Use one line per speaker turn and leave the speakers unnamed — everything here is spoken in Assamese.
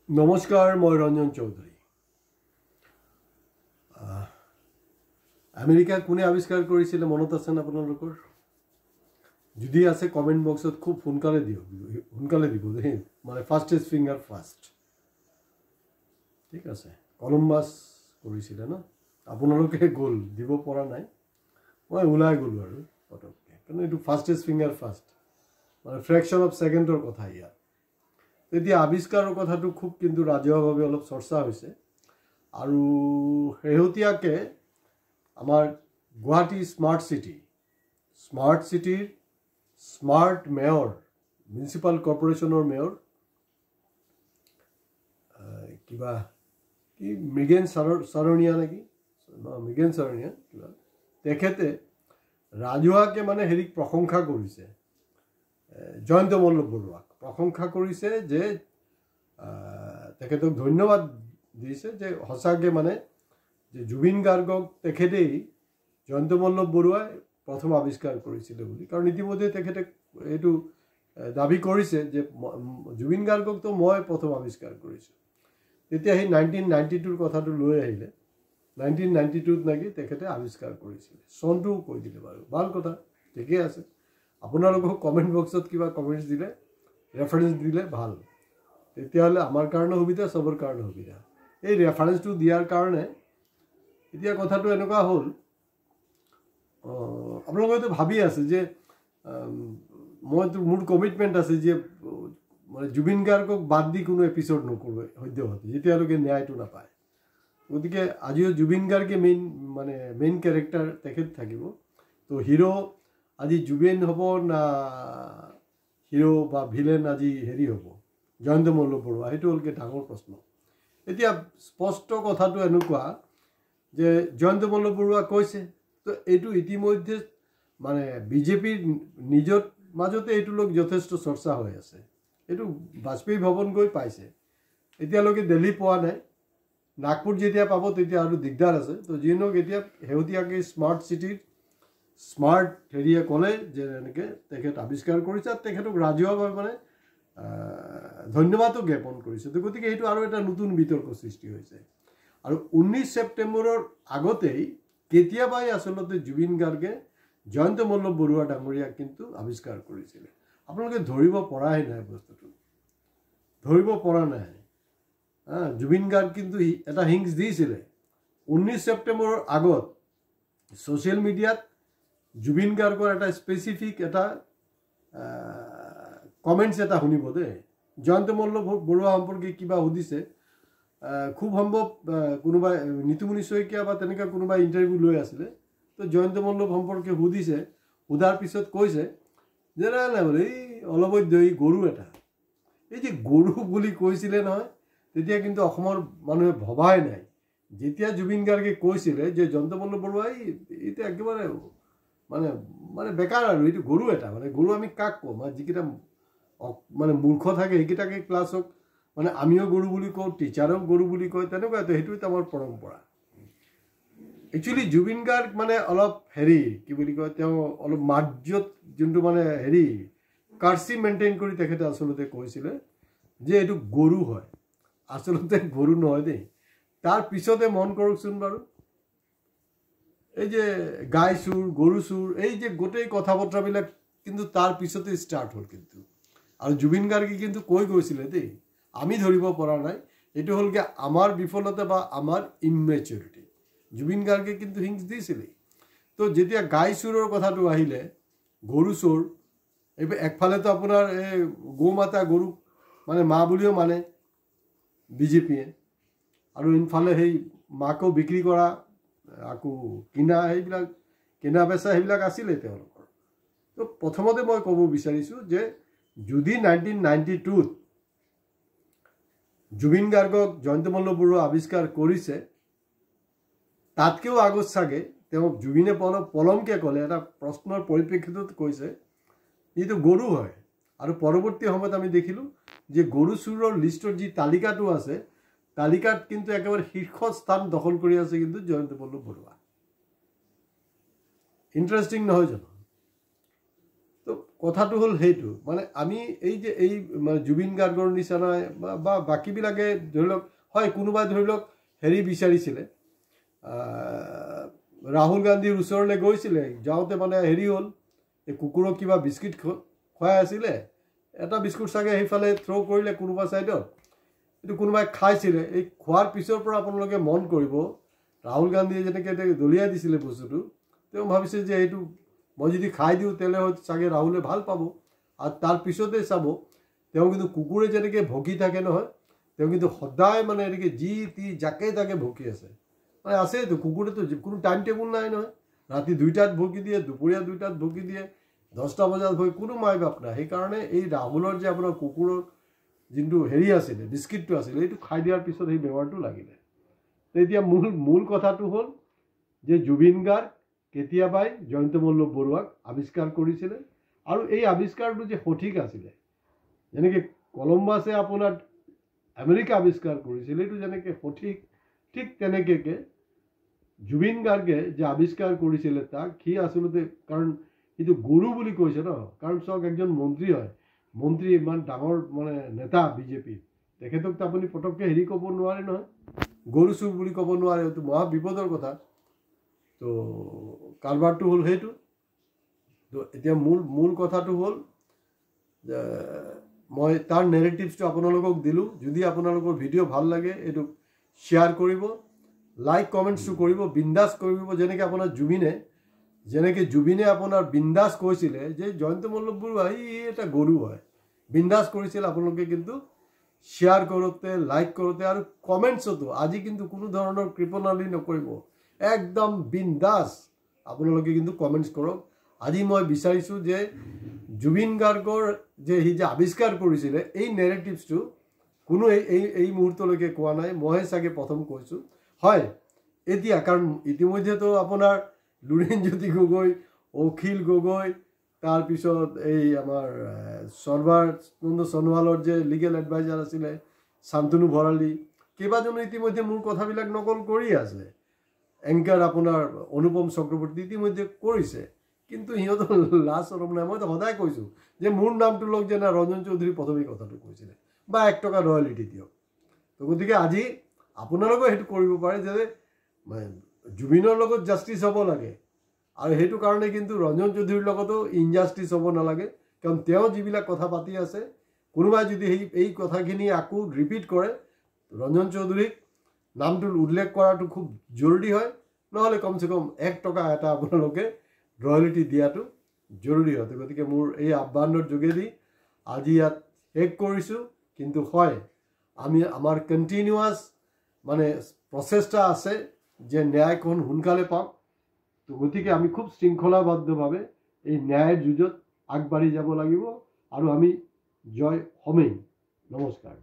নমস্কাৰ, মই ৰঞ্জন চৌধুৰী। আমেৰিকা কোনে আৱিষ্কাৰ কৰিছিলে মনত আছেনে আপোনালোকৰ? যদি আছে কমেণ্ট বক্সত খুব সোনকালে দিব দেই, মানে ফাষ্টেষ্ট ফিংগাৰ ফাৰ্ষ্ট। ঠিক আছে, কলম্বাছ কৰিছিলে ন? আপোনালোকে গ'ল, দিব পৰা নাই, মই ওলাই গ'লোঁ আৰু পটককৈ, কাৰণ এইটো ফাষ্টেষ্ট ফিংগাৰ ফাৰ্ষ্ট, মানে ফ্ৰেকশ্যন অফ ছেকেণ্ডৰ কথা ইয়াত। তেতিয়া আৱিষ্কাৰৰ কথাটো খুব কিন্তু ৰাজহুৱাভাৱে অলপ চৰ্চা হৈছে। আৰু শেহতীয়াকৈ আমাৰ গুৱাহাটী স্মাৰ্ট চিটিৰ স্মাৰ্ট মেয়ৰ, মিউনিচিপাল কৰ্পৰেশ্যনৰ মেয়ৰ মৃগেন চাৰণীয়া নেকি, মৃগেন চাৰণীয়া কিবা, তেখেতে ৰাজহুৱাকৈ মানে হেৰিক প্ৰশংসা কৰিছে, জয়ন্ত মল্ল বৰুৱাক প্ৰশংসা কৰিছে, যে তেখেতক ধন্যবাদ দিছে, যে সঁচাকৈ মানে যে জুবিন গাৰ্গক তেখেতেই জয়ন্ত মল্ল বৰুৱাই প্ৰথম আৱিষ্কাৰ কৰিছিলে বুলি। কাৰণ ইতিমধ্যে তেখেতে এইটো দাবী কৰিছে যে জুবিন গাৰ্গকতো মই প্ৰথম আৱিষ্কাৰ কৰিছোঁ। তেতিয়া সেই 1992 কথাটো লৈ আহিলে, 1992 নাকি তেখেতে আৱিষ্কাৰ কৰিছিলে, চনটোও কৈ দিলে বাৰু, ভাল কথা, ঠিকেই আছে। আপোনালোকক কমেণ্ট বক্সত কিবা কমেণ্টছ দিলে, ৰেফাৰেঞ্চ দিলে ভাল, তেতিয়াহ'লে আমাৰ কাৰণে সুবিধা, চবৰ কাৰণে সুবিধা। এই ৰেফাৰেঞ্চটো দিয়াৰ কাৰণে এতিয়া কথাটো এনেকুৱা হ'ল, আপোনালোকে ভাবি আছে যে মোৰ কমিটমেণ্ট আছে যে মানে জুবিন গাৰ্গক বাদ দি কোনো এপিছ'ড নকৰোঁ সদ্যহতে, যেতিয়ালৈকে ন্যায়টো নাপায়। গতিকে আজিও জুবিন গাৰ্গে মেইন কেৰেক্টাৰ তেখেত থাকিব। তো হিৰো আজি জুবিন হ'ব না হিৰো বা ভিলেন আজি হেৰি হ'ব জয়ন্ত মল্ল বৰুৱা, সেইটো হ'লগৈ ডাঙৰ প্ৰশ্ন। এতিয়া স্পষ্ট কথাটো এনেকুৱা যে জয়ন্ত মল্ল বৰুৱা কৈছে, তো এইটো ইতিমধ্যে মানে বিজেপিৰ নিজৰ মাজতে এইটো লোক যথেষ্ট চৰ্চা হৈ আছে। এইটো বাজপেয়ী ভৱন গৈ পাইছে, এতিয়ালৈকে দিল্লী পোৱা নাই, নাগপুৰ যেতিয়া পাব তেতিয়া আৰু দিগদাৰ আছে। তো যি নহওক, এতিয়া শেহতীয়াকৈ স্মাৰ্ট হেৰিয়ে ক'লে যে এনেকৈ তেখেত আৱিষ্কাৰ কৰিছে, আৰু তেখেতক ৰাজহুৱাভাৱে মানে ধন্যবাদো জ্ঞাপন কৰিছে। তো গতিকে এইটো আৰু এটা নতুন বিতৰ্ক সৃষ্টি হৈছে। আৰু 19 ছেপ্টেম্বৰৰ আগতেই কেতিয়াবাই আচলতে জুবিন গাৰ্গে জয়ন্ত মল্ল বৰুৱা ডাঙৰীয়াক কিন্তু আৱিষ্কাৰ কৰিছিলে। আপোনালোকে ধৰিব পৰাই নাই, বস্তুটো ধৰিব পৰা নাই। জুবিন গাৰ্গ কিন্তু এটা হিংস দিছিলে 19 ছেপ্টেম্বৰৰ আগত ছ'চিয়েল মিডিয়াত। জুবিন গাৰ্গৰ এটা স্পেচিফিক এটা কমেণ্টছ এটা শুনিব দেই, জয়ন্ত মল্ল বৰুৱা সম্পৰ্কে কিবা সুধিছে, খুব সম্ভৱ কোনোবাই নিতুমণি শইকীয়া বা তেনেকুৱা কোনোবাই ইণ্টাৰভিউ লৈ আছিলে। তো জয়ন্ত মল্ল সম্পৰ্কে সুধিছে, সোধাৰ পিছত কৈছে যে নাই বোলে এই অলবৈধ এই গৰু এটা, এই যে গৰু বুলি কৈছিলে নহয়, তেতিয়া কিন্তু অসমৰ মানুহে ভবাই নাই। যেতিয়া জুবিন গাৰ্গে কৈছিলে যে জয়ন্ত মল্ল বৰুৱাই এইটো একেবাৰে মানে বেকাৰ আৰু, এইটো গৰু এটা, মানে গৰু আমি কাক কওঁ, মানে যিকেইটা মানে মূৰ্খ থাকে সেইকেইটাকে ক্লাছক মানে আমিও গৰু বুলি কওঁ, টিচাৰক গৰু বুলি কয়, তেনেকুৱা সেইটো আমাৰ পৰম্পৰা। একচুৱেলি জুবিন গাৰ্গ মানে অলপ হেৰি কি বুলি কয়, তেওঁ অলপ মাৰ্যত যোনটো মানে হেৰি কাৰ্চি মেইনটেইন কৰি তেখেতে আচলতে কৈছিলে যে এইটো গৰু হয়, আচলতে গৰু নহয় দেই। তাৰ পিছতে মন কৰকচোন বাৰু, এই যে গাই চুৰ, গৰু চুৰ, এই যে গোটেই কথা বতৰাবিলাক কিন্তু তাৰ পিছতে ষ্টাৰ্ট হ'ল কিন্তু। আৰু জুবিন গাৰ্গে কিন্তু কৈ গৈছিলে দেই, আমি ধৰিব পৰা নাই, এইটো হ'লগৈ আমাৰ বিফলতা বা আমাৰ ইমেচিউৰিটি। জুবিন গাৰ্গে কিন্তু হিংস দিছিলেই। তো যেতিয়া গাই চুৰৰ কথাটো আহিলে, গৰু চোৰ, এইবোৰ একফালেতো আপোনাৰ এই গৌ মাতা, গৰুক মানে মা বুলিও মানে বিজেপিয়ে, আৰু ইনফালে সেই মাকো বিক্ৰী কৰা, আকৌ কিনা বেচা সেইবিলাক আছিলে তেওঁলোকৰ। তো প্ৰথমতে মই ক'ব বিচাৰিছোঁ যে যদি 1992 জুবিন গাৰ্গক জয়ন্ত মল্ল বৰুৱা আৱিষ্কাৰ কৰিছে, তাতকৈও আগত চাগে তেওঁক জুবিনে পলমকৈ ক'লে, এটা প্ৰশ্নৰ পৰিপ্ৰেক্ষিতত কৈছে এইটো গৰু হয়। আৰু পৰৱৰ্তী সময়ত আমি দেখিলোঁ যে গৰু চুৰৰ লিষ্টৰ যি তালিকাটো আছে, তালিকাত কিন্তু একেবাৰে শীৰ্ষ স্থান দখল কৰি আছে কিন্তু জয়ন্ত মল্ল বৰুৱা। ইণ্টাৰেষ্টিং নহয় জানো? তো কথাটো হ'ল সেইটো মানে আমি এই যে এই মানে জুবিন গাৰ্গৰ নিচিনা বা বাকীবিলাকে ধৰি লওক হয় কোনোবাই ধৰি লওক হেৰি বিচাৰিছিলে ৰাহুল গান্ধীৰ ওচৰলৈ গৈছিলে যাওঁতে মানে হেৰি হ'ল এই কুকুৰক কিবা বিস্কিট খুৱাই আছিলে এটা বিস্কুট চাগে সেইফালে থ্ৰ' কৰিলে কোনোবা ছাইডত এইটো কোনোবাই খাইছিলে এই খোৱাৰ পিছৰ পৰা আপোনালোকে মন কৰিব ৰাহুল গান্ধীয়ে যেনেকৈ দলিয়াই দিছিলে বস্তুটো তেওঁ ভাবিছে যে এইটো মই যদি খাই দিওঁ তেলে হয়তো চাগে ৰাহুলে ভাল পাব আৰু তাৰ পিছতে চাব তেওঁ কিন্তু কুকুৰে যেনেকৈ ভকি থাকে নহয় তেওঁ কিন্তু সদায় মানে এনেকৈ যি তি যাকে তাকে ভকি আছে মানে আছেতো কুকুৰেতো কোনো টাইম টেবুল নাই নহয় ৰাতি 2টাত ভকি দিয়ে দুপৰীয়া 2টাত ভকি দিয়ে 10টা বজাত ভকি কোনো মাই বাপ নাই সেইকাৰণে এই ৰাহুলৰ যে আপোনাৰ কুকুৰৰ যোনটো হেৰি আছিলে বিস্কিটটো আছিলে এইটো খাই দিয়াৰ পিছত সেই বেমাৰটো লাগিলে এতিয়া মূল কথাটো হ'ল যে জুবিন গাৰ্গ কেতিয়াবাই জয়ন্ত মল্ল বৰুৱাক আৱিষ্কাৰ কৰিছিলে আৰু এই আৱিষ্কাৰটো যে সঠিক আছিলে যেনেকৈ কলম্বাছে আপোনাৰ আমেৰিকা আৱিষ্কাৰ কৰিছিল এইটো যেনেকৈ সঠিক ঠিক তেনেকৈ জুবিন গাৰ্গে যে আৱিষ্কাৰ কৰিছিলে তাক সি আচলতে কাৰণ এইটো গৰু বুলি কৈছে ন কাৰণ চাওক একজন মন্ত্ৰী হয় মন্ত্ৰী ইমান ডাঙৰ মানে নেতা বিজেপিৰ তেখেতক আপুনি পটককৈ হেৰি ক'ব নোৱাৰে নহয় গৰু চুৰ বুলি ক'ব নোৱাৰে এইটো মহা বিপদৰ কথা তো কাৰবাৰটো হ'ল সেইটো তো এতিয়া মূল কথাটো হ'ল যে মই তাৰ নেৰেটিভছটো আপোনালোকক দিলোঁ যদি আপোনালোকৰ ভিডিঅ' ভাল লাগে এইটো শ্বেয়াৰ কৰিব লাইক কমেণ্টছটো কৰিব বিন্দাছ কৰিব যেনেকৈ আপোনাৰ জুবিনে আপোনাৰ বিন্দাছ কৈছিলে যে জয়ন্ত মল্ল বৰুৱা ই এটা গৰু হয় বিন্দাছ কৰিছিল আপোনালোকে কিন্তু শ্বেয়াৰ কৰোঁতে লাইক কৰোঁতে আৰু কমেণ্টছতো আজি কিন্তু কোনো ধৰণৰ কৃপণালি নকৰিব একদম বিন্দাছ আপোনালোকে কিন্তু কমেণ্টছ কৰক আজি মই বিচাৰিছোঁ যে জুবিন গাৰ্গৰ যে সি যে আৱিষ্কাৰ কৰিছিলে এই নেৰেটিভছটো কোনো এই মুহূৰ্তলৈকে কোৱা নাই মইহে চাগে প্ৰথম কৈছোঁ হয় এতিয়া কাৰণ ইতিমধ্যেতো আপোনাৰ লুৰিণজ্যোতি গগৈ অখিল গগৈ তাৰপিছত এই আমাৰ সৰ্বানন্দ সোণোৱালৰ যে লিগেল এডভাইজাৰ আছিলে শান্তনু ভৰালী কেইবাজনো ইতিমধ্যে মোৰ কথাবিলাক নকল কৰি আছে এংকাৰ আপোনাৰ অনুপম চক্ৰৱৰ্তী ইতিমধ্যে কৰিছে কিন্তু সিহঁতৰ লাজ চৰম নাই মইতো সদায় কৈছোঁ যে মোৰ নামটো লওক যেনে ৰঞ্জন চৌধুৰী প্ৰথমেই কথাটো কৈছিলে বা 1 টকা ৰয়েলিটি দিয়ক তো গতিকে আজি আপোনালোকেও সেইটো কৰিব পাৰে যে জুবিনৰ লগত জাষ্টিছ হ'ব লাগে আৰু সেইটো কাৰণে কিন্তু ৰঞ্জন চৌধুৰীৰ লগতো ইনজাষ্টিছ হ'ব নালাগে কাৰণ তেওঁ যিবিলাক কথা পাতি আছে কোনোবাই যদি এই কথাখিনি আকৌ ৰিপিট কৰে ৰঞ্জন চৌধুৰীক নামটো উল্লেখ কৰাটো খুব জৰুৰী হয় নহ'লে কমচে কম 1 টকা এটা আপোনালোকে ৰয়েলিটি দিয়াটো জৰুৰী হয় গতিকে মোৰ এই আহ্বানৰ যোগেদি আজি ইয়াত শেষ কৰিছোঁ কিন্তু হয় আমাৰ কণ্টিনিউৱাছ মানে প্ৰচেষ্টা আছে যে ন্যায়খন সোনকালে পাওক তো গতিকে আমি খুব শৃংখলাবদ্ধভাৱে এই ন্যায়ৰ যুঁজত আগবাঢ়ি যাব লাগিব আৰু আমি জয় হমেই নমস্কাৰ